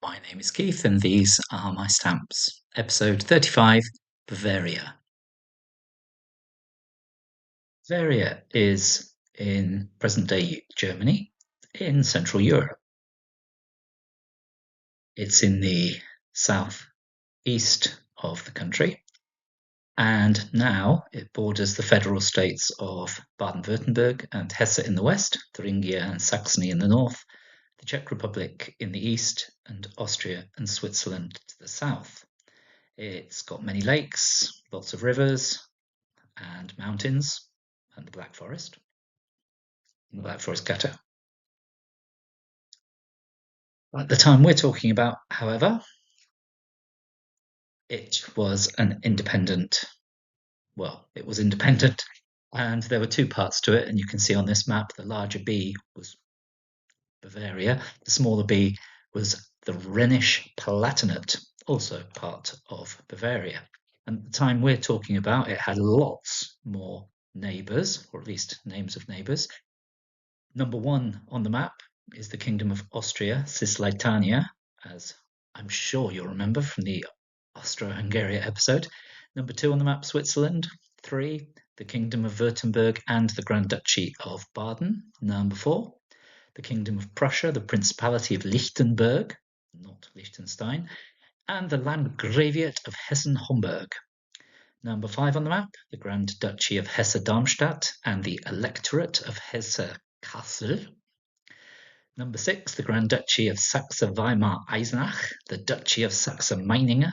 My name is Keith, and these are my stamps. Episode 35, Bavaria. Bavaria is in present-day Germany, in Central Europe. It's in the southeast of the country, and now it borders the federal states of Baden-Württemberg and Hesse in the west, Thuringia and Saxony in the north, the Czech Republic in the east, and Austria and Switzerland to the south. It's got many lakes, lots of rivers, and mountains, and the Black Forest, and the Black Forest Plateau. At the time we're talking about, however, it was independent, and there were two parts to it, and you can see on this map the larger B was Bavaria, the smaller B was the Rhenish Palatinate, also part of Bavaria. And at the time we're talking about, it had lots more neighbours, or at least names of neighbours. Number one on the map is the Kingdom of Austria, Cisleitania, as I'm sure you'll remember from the Austro-Hungarian episode. Number two on the map, Switzerland. 3, the Kingdom of Württemberg and the Grand Duchy of Baden. Number 4, the Kingdom of Prussia, the Principality of Liechtenberg, not Liechtenstein, and the Landgraviate of Hessen-Homburg. Number 5 on the map, the Grand Duchy of Hesse-Darmstadt and the Electorate of Hesse-Kassel. Number 6, the Grand Duchy of Saxe-Weimar-Eisenach, the Duchy of Saxe-Meiningen,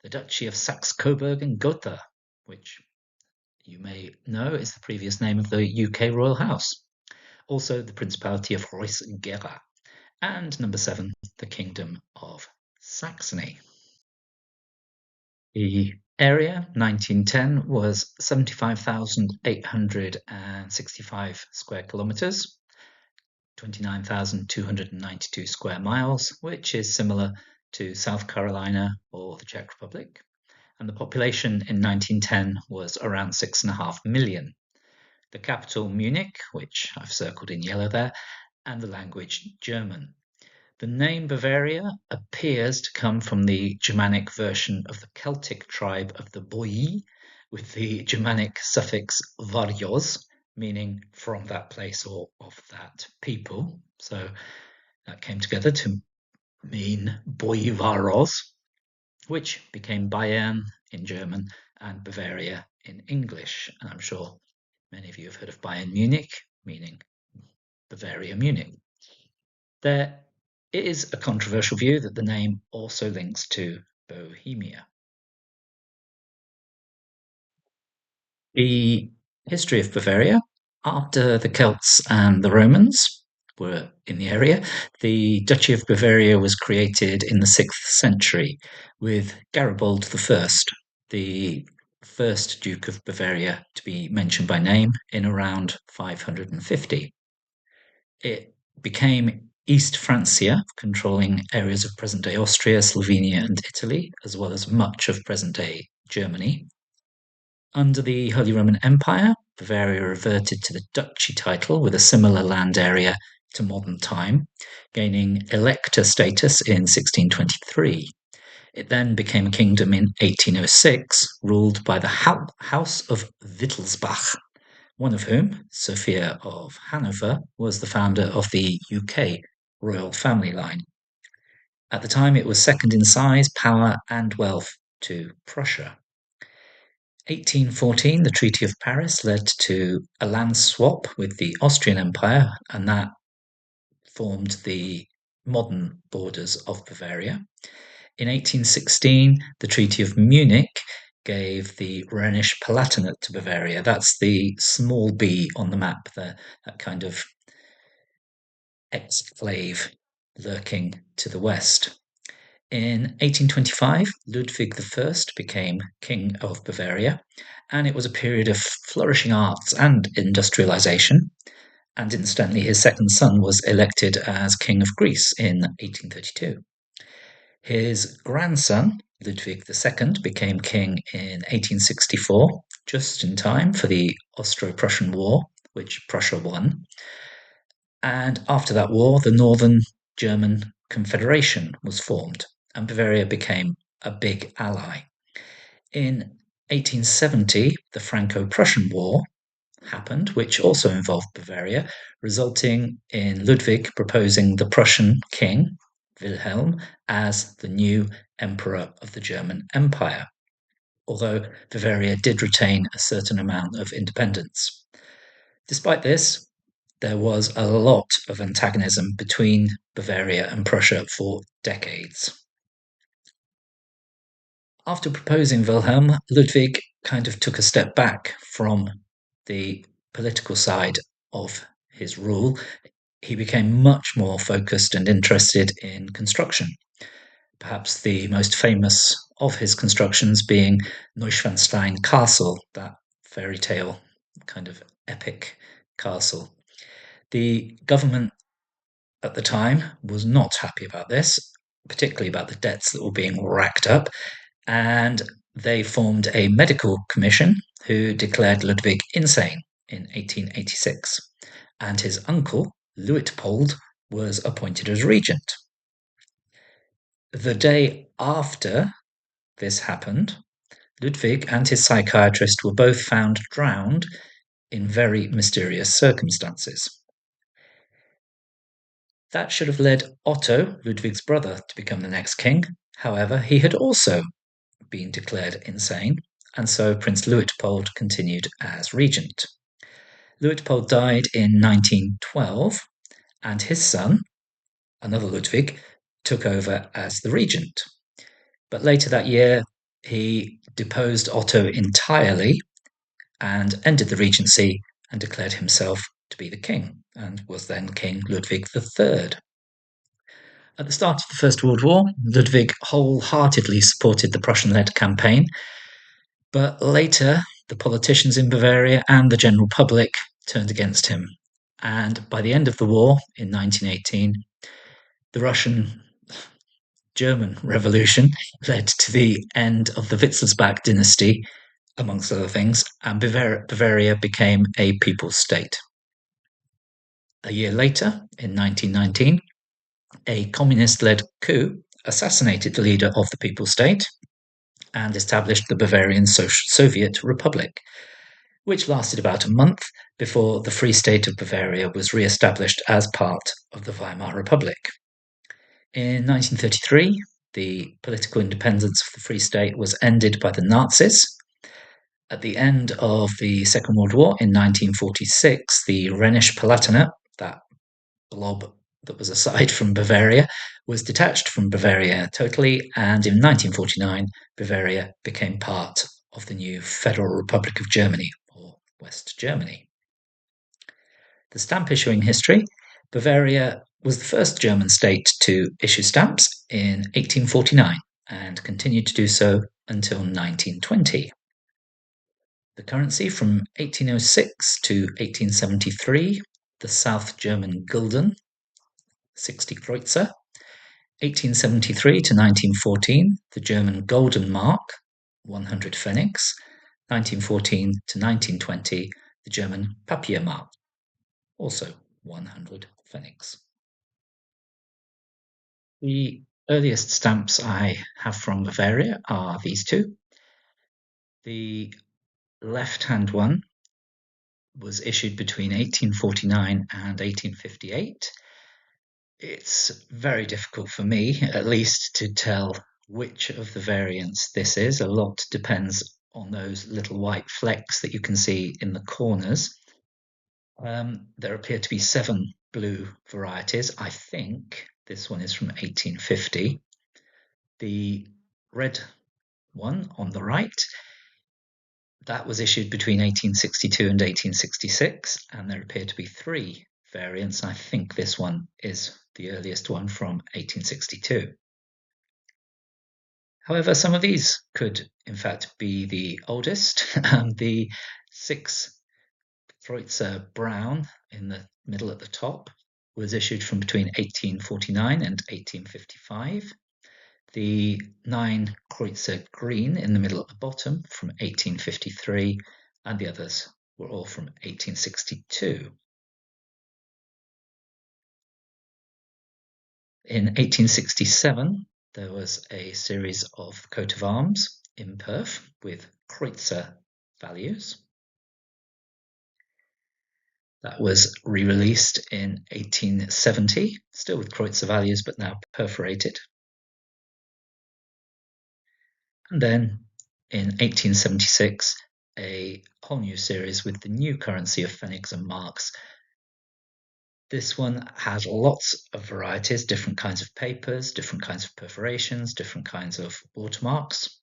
the Duchy of Saxe-Coburg and Gotha, which you may know is the previous name of the UK Royal House. Also, the Principality of Reuss-Gera. And number 7, the Kingdom of Saxony. The area, 1910, was 75,865 square kilometres, 29,292 square miles, which is similar to South Carolina or the Czech Republic. And the population in 1910 was around 6.5 million. The capital, Munich, which I've circled in yellow there, and the language, German. The name Bavaria appears to come from the Germanic version of the Celtic tribe of the Boii, with the Germanic suffix varios, meaning from that place or of that people. So that came together to mean Boivaros, which became Bayern in German and Bavaria in English. And I'm sure many of you have heard of Bayern Munich, meaning Bavaria Munich. There is a controversial view that the name also links to Bohemia. The history of Bavaria, after the Celts and the Romans were in the area, the Duchy of Bavaria was created in the 6th century with Garibald I, the first Duke of Bavaria to be mentioned by name, in around 550. It became East Francia, controlling areas of present-day Austria, Slovenia and Italy, as well as much of present-day Germany. Under the Holy Roman Empire, Bavaria reverted to the duchy title with a similar land area to modern time, gaining elector status in 1623. It then became a kingdom in 1806, ruled by the House of Wittelsbach, one of whom, Sophia of Hanover, was the founder of the UK royal family line. At the time, it was second in size, power, and wealth to Prussia. 1814, the Treaty of Paris led to a land swap with the Austrian Empire, and that formed the modern borders of Bavaria. In 1816, the Treaty of Munich gave the Rhenish Palatinate to Bavaria. That's the small b on the map there, that kind of exclave lurking to the west. In 1825, Ludwig I became King of Bavaria, and it was a period of flourishing arts and industrialization. And incidentally, his second son was elected as King of Greece in 1832. His grandson, Ludwig II, became king in 1864, just in time for the Austro-Prussian War, which Prussia won. And after that war, the northern German confederation was formed, and Bavaria became a big ally. In 1870, the Franco-Prussian War happened, which also involved Bavaria, resulting in Ludwig proposing the Prussian king, Wilhelm, as the new emperor of the German Empire, although Bavaria did retain a certain amount of independence. Despite this, there was a lot of antagonism between Bavaria and Prussia for decades. After proposing Wilhelm, Ludwig kind of took a step back from the political side of his rule. He became much more focused and interested in construction. Perhaps the most famous of his constructions being Neuschwanstein Castle, that fairy tale kind of epic castle. The government at the time was not happy about this, particularly about the debts that were being racked up, and they formed a medical commission who declared Ludwig insane in 1886, and his uncle, Luitpold, was appointed as regent. The day after this happened, Ludwig and his psychiatrist were both found drowned in very mysterious circumstances. That should have led Otto, Ludwig's brother, to become the next king. However, he had also been declared insane, and so Prince Luitpold continued as regent. Luitpold died in 1912, and his son, another Ludwig, took over as the regent. But later that year, he deposed Otto entirely and ended the regency and declared himself to be the king, and was then King Ludwig III. At the start of the First World War, Ludwig wholeheartedly supported the Prussian-led campaign, but later the politicians in Bavaria and the general public turned against him. And by the end of the war, in 1918, the Russian-German Revolution led to the end of the Wittelsbach dynasty, amongst other things, and Bavaria became a people's state. A year later, in 1919, a communist-led coup assassinated the leader of the People's State and established the Bavarian Soviet Republic, which lasted about a month before the Free State of Bavaria was re-established as part of the Weimar Republic. In 1933, the political independence of the Free State was ended by the Nazis. At the end of the Second World War, in 1946, the Rhenish Palatinate, that blob that was aside from Bavaria, was detached from Bavaria totally, and in 1949, Bavaria became part of the new Federal Republic of Germany, or West Germany. The stamp issuing history: Bavaria was the first German state to issue stamps in 1849 and continued to do so until 1920. The currency from 1806 to 1873, the South German Gulden, 60 Kreutzer. 1873 to 1914, the German Golden Mark, 100 Pfennigs. 1914 to 1920, the German Papiermark, also 100 Pfennigs. The earliest stamps I have from Bavaria are these two. The left-hand one was issued between 1849 and 1858. It's very difficult for me, at least, to tell which of the variants this is. A lot depends on those little white flecks that you can see in the corners. There appear to be 7 blue varieties. I think this one is from 1850. The red one on the right, that was issued between 1862 and 1866, and there appear to be 3 variants. I think this one is the earliest one from 1862. However, some of these could in fact be the oldest. The 6 Kreutzer Brown in the middle at the top was issued from between 1849 and 1855. The 9 Kreutzer Green in the middle at the bottom from 1853, and the others were all from 1862. In 1867, there was a series of coat of arms in Perth with Kreutzer values. That was re-released in 1870, still with Kreutzer values, but now perforated. And then in 1876, a whole new series with the new currency of pfennigs and marks. This one has lots of varieties, different kinds of papers, different kinds of perforations, different kinds of watermarks.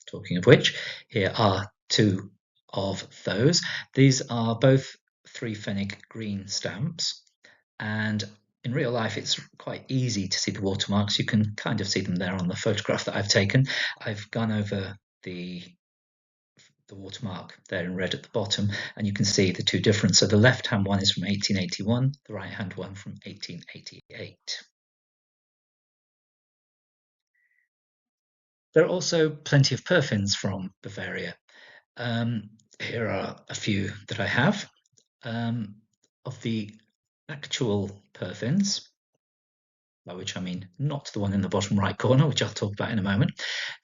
Talking of which, here are two of those. These are both 3 pfennig green stamps, and in real life it's quite easy to see the watermarks. You can kind of see them there on the photograph that I've taken. I've gone over the watermark there in red at the bottom, and you can see the two different. So the left-hand one is from 1881, the right-hand one from 1888. There are also plenty of perfins from Bavaria. Here are a few that I have. Of the actual perfins, by which I mean not the one in the bottom right corner, which I'll talk about in a moment.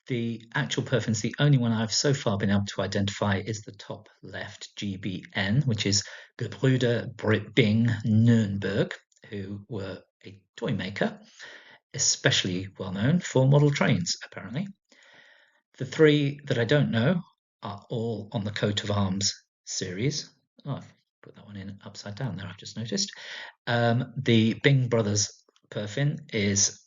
The actual perfins, the only one I've so far been able to identify is the top left, GBN, which is Gebrüder Bing Nürnberg, who were a toy maker, especially well known for model trains, apparently. The 3 that I don't know are all on the coat of arms series. Oh, I've put that one in upside down there, I've just noticed. The Bing Brothers perfin is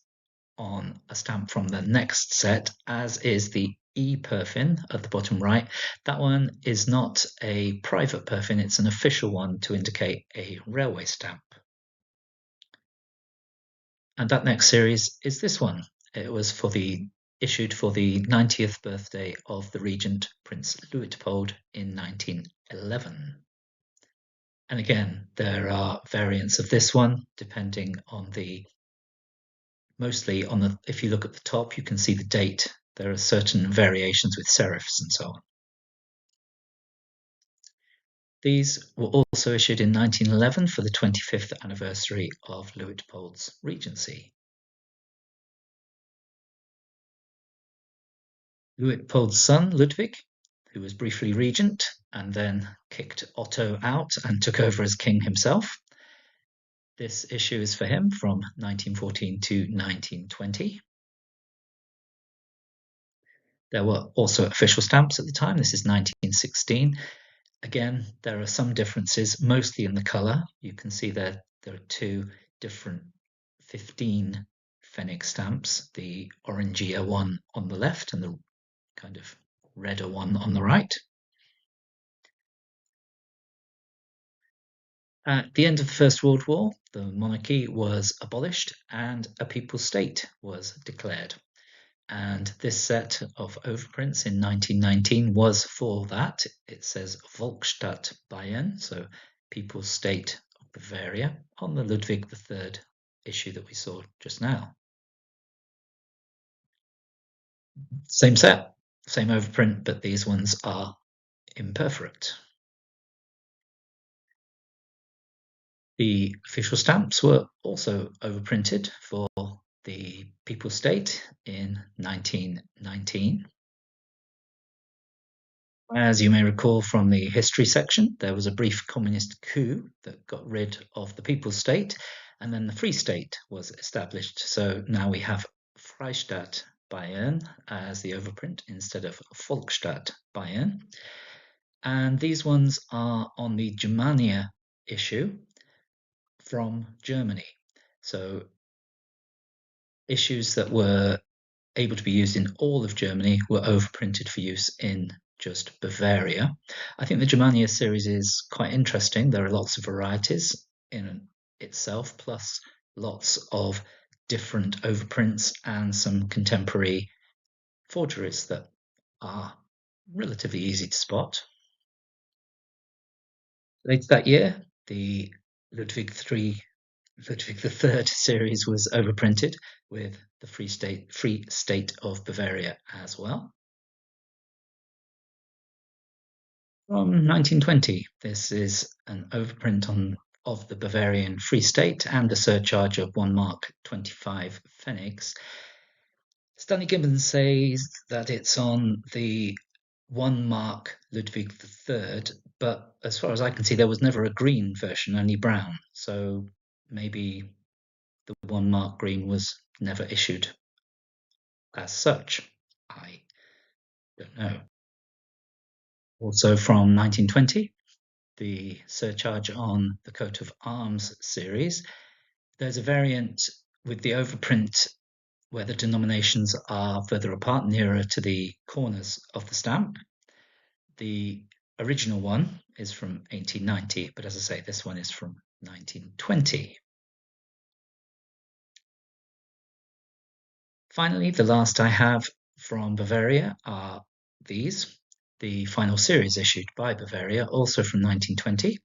on a stamp from the next set, as is the E perfin at the bottom right. That one is not a private perfin, it's an official one to indicate a railway stamp. And that next series is this one. It was issued for the 90th birthday of the Regent Prince Luitpold in 1911. And again, there are variants of this one depending on mostly on the, if you look at the top, you can see the date. There are certain variations with serifs and so on. These were also issued in 1911 for the 25th anniversary of Luitpold's regency. Luitpold's son, Ludwig, who was briefly regent and then kicked Otto out and took over as king himself. This issue is for him from 1914 to 1920. There were also official stamps at the time. This is 1916. Again, there are some differences, mostly in the colour. You can see there are 2 different 15 pfennig stamps, the orangier one on the left and the kind of redder one on the right. At the end of the First World War, the monarchy was abolished and a people's state was declared. And this set of overprints in 1919 was for that. It says Volksstadt Bayern, so People's State of Bavaria, on the Ludwig III issue that we saw just now. Same set, same overprint, but these ones are imperforate. The official stamps were also overprinted for the People's State in 1919. As you may recall from the history section, there was a brief communist coup that got rid of the People's State, and then the Free State was established. So now we have Freistaat Bayern as the overprint instead of Volksstaat Bayern. And these ones are on the Germania issue from Germany. So issues that were able to be used in all of Germany were overprinted for use in just Bavaria. I think the Germania series is quite interesting. There are lots of varieties in itself, plus lots of different overprints and some contemporary forgeries that are relatively easy to spot. Later that year, the Ludwig III series was overprinted with the Free State of Bavaria as well. From 1920, this is an overprint on of the Bavarian Free State and a surcharge of 1 mark 25 pfennigs. Stanley Gibbons says that it's on the 1 mark Ludwig III, but as far as I can see, there was never a green version, only brown. So maybe the 1 mark green was never issued as such. I don't know. Also from 1920, the surcharge on the coat of arms series, there's a variant with the overprint where the denominations are further apart, nearer to the corners of the stamp. The original one is from 1890, but as I say, this one is from 1920. Finally, the last I have from Bavaria are these, the final series issued by Bavaria, also from 1920.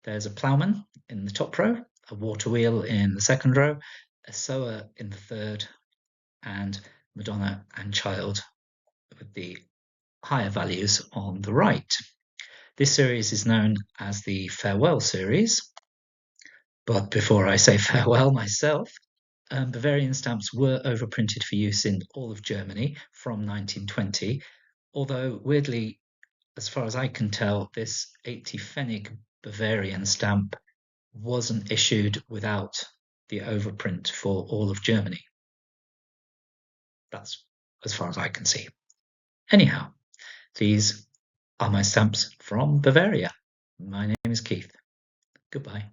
There's a ploughman in the top row, a water wheel in the second row, a sower in the third, and Madonna and Child with the higher values on the right. This series is known as the Farewell series, but before I say farewell myself, Bavarian stamps were overprinted for use in all of Germany from 1920, although weirdly, as far as I can tell, this 80 pfennig Bavarian stamp wasn't issued without the overprint for all of Germany. That's as far as I can see. Anyhow, these are my stamps from Bavaria. My name is Keith. Goodbye.